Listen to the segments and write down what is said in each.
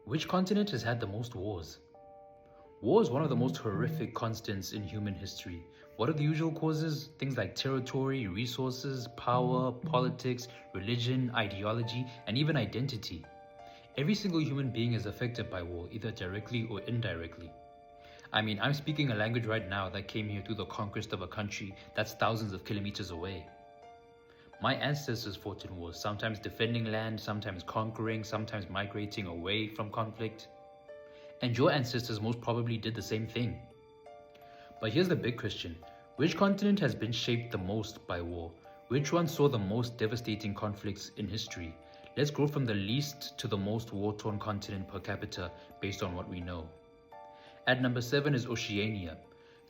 Which continent has had the most wars? War is one of the most horrific constants in human history. What are the usual causes? Things like territory, resources, power, politics, religion, ideology, and even identity. Every single human being is affected by war, either directly or indirectly. I'm speaking a language right now that came here through the conquest of a country that's thousands of kilometers away. My ancestors fought in wars, sometimes defending land, sometimes conquering, sometimes migrating away from conflict. And your ancestors most probably did the same thing. But here's the big question. Which continent has been shaped the most by war? Which one saw the most devastating conflicts in history? Let's go from the least to the most war-torn continent per capita based on what we know. At number 7 is Oceania.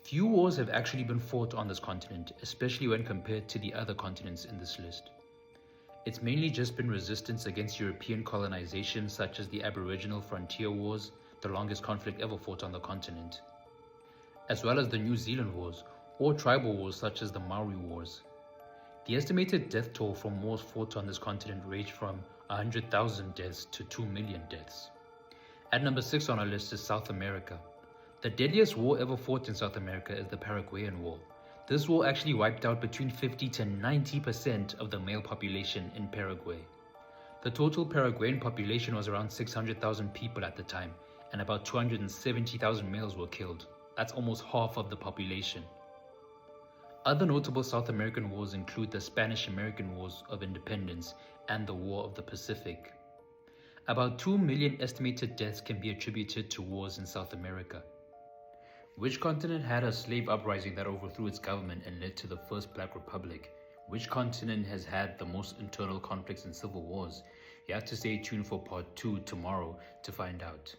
Few wars have actually been fought on this continent, especially when compared to the other continents in this list. It's mainly just been resistance against European colonization, such as the Aboriginal Frontier Wars, the longest conflict ever fought on the continent, as well as the New Zealand Wars, or tribal wars such as the Maori Wars. The estimated death toll from wars fought on this continent ranged from 100,000 deaths to 2 million deaths. At number 6 on our list is South America. The deadliest war ever fought in South America is the Paraguayan War. This war actually wiped out between 50 to 90% of the male population in Paraguay. The total Paraguayan population was around 600,000 people at the time, and about 270,000 males were killed. That's almost half of the population. Other notable South American wars include the Spanish-American Wars of Independence and the War of the Pacific. About 2 million estimated deaths can be attributed to wars in South America. Which continent had a slave uprising that overthrew its government and led to the first Black Republic? Which continent has had the most internal conflicts and civil wars? You have to stay tuned for part 2 tomorrow to find out.